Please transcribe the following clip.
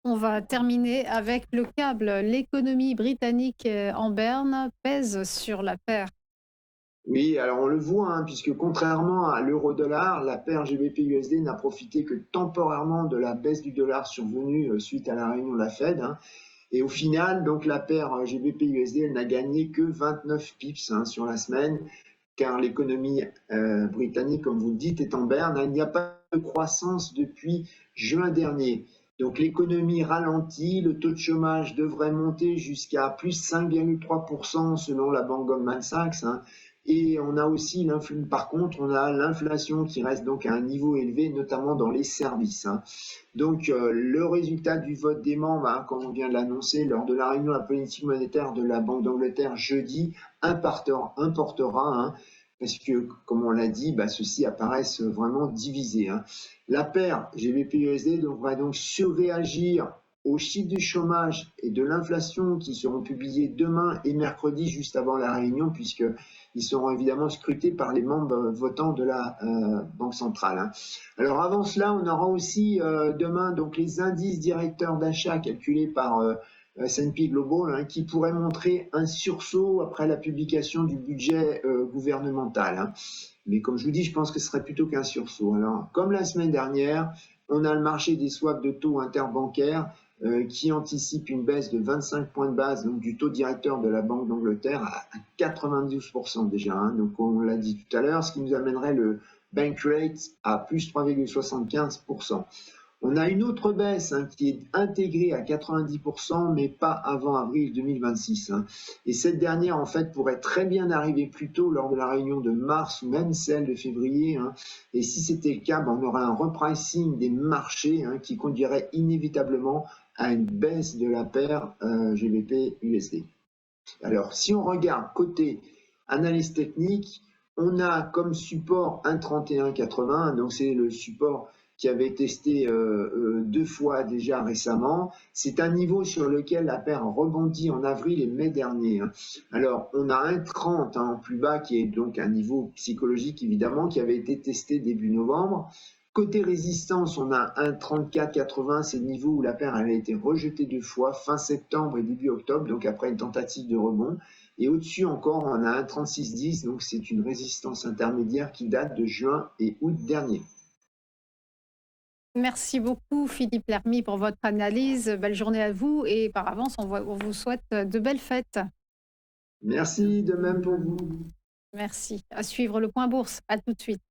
On va terminer avec le câble. L'économie britannique en berne pèse sur la paire. Oui, alors on le voit, hein, puisque contrairement à l'euro-dollar, la paire GBP-USD n'a profité que temporairement de la baisse du dollar survenue suite à la réunion de la Fed, hein. Et au final, donc la paire GBP-USD, elle n'a gagné que 29 pips hein, sur la semaine, car l'économie britannique, comme vous le dites, est en berne. Il n'y a pas de croissance depuis juin dernier. Donc l'économie ralentit, le taux de chômage devrait monter jusqu'à plus 5,3% selon la banque Goldman Sachs, hein. Et on a aussi par contre, on a l'inflation qui reste donc à un niveau élevé, notamment dans les services, hein. Donc, le résultat du vote des membres, hein, comme on vient de l'annoncer lors de la réunion de la politique monétaire de la Banque d'Angleterre jeudi, importera, hein, parce que, comme on l'a dit, bah, ceux-ci apparaissent vraiment divisés, hein. La paire GBP-USD devrait donc surréagir aux chiffres du chômage et de l'inflation qui seront publiés demain et mercredi, juste avant la réunion, puisqu'ils seront évidemment scrutés par les membres votants de la Banque centrale, hein. Alors avant cela, on aura aussi demain donc les indices directeurs d'achat calculés par S&P Global, hein, qui pourraient montrer un sursaut après la publication du budget gouvernemental, hein. Mais comme je vous dis, je pense que ce serait plutôt qu'un sursaut. Alors, comme la semaine dernière, on a le marché des swaps de taux interbancaires qui anticipe une baisse de 25 points de base donc du taux directeur de la Banque d'Angleterre à 92% déjà, hein. Donc on l'a dit tout à l'heure, ce qui nous amènerait le bank rate à plus 3,75%. On a une autre baisse hein, qui est intégrée à 90%, mais pas avant avril 2026, hein. Et cette dernière, en fait, pourrait très bien arriver plus tôt lors de la réunion de mars ou même celle de février, hein. Et si c'était le cas, ben, on aurait un repricing des marchés hein, qui conduirait inévitablement à une baisse de la paire GBP-USD. Alors, si on regarde côté analyse technique, on a comme support un 31,80, donc c'est le support qui avait testé deux fois déjà récemment. C'est un niveau sur lequel la paire rebondit en avril et mai dernier, hein. Alors, on a un 30 hein, en plus bas, qui est donc un niveau psychologique évidemment, qui avait été testé début novembre. Côté résistance, on a un 34,80, c'est le niveau où la paire avait été rejetée deux fois, fin septembre et début octobre, donc après une tentative de rebond. Et au-dessus encore, on a un 36,10, donc c'est une résistance intermédiaire qui date de juin et août dernier. Merci beaucoup Philippe Lermy pour votre analyse. Belle journée à vous et par avance, on vous souhaite de belles fêtes. Merci de même pour vous. Merci. À suivre le point bourse. À tout de suite.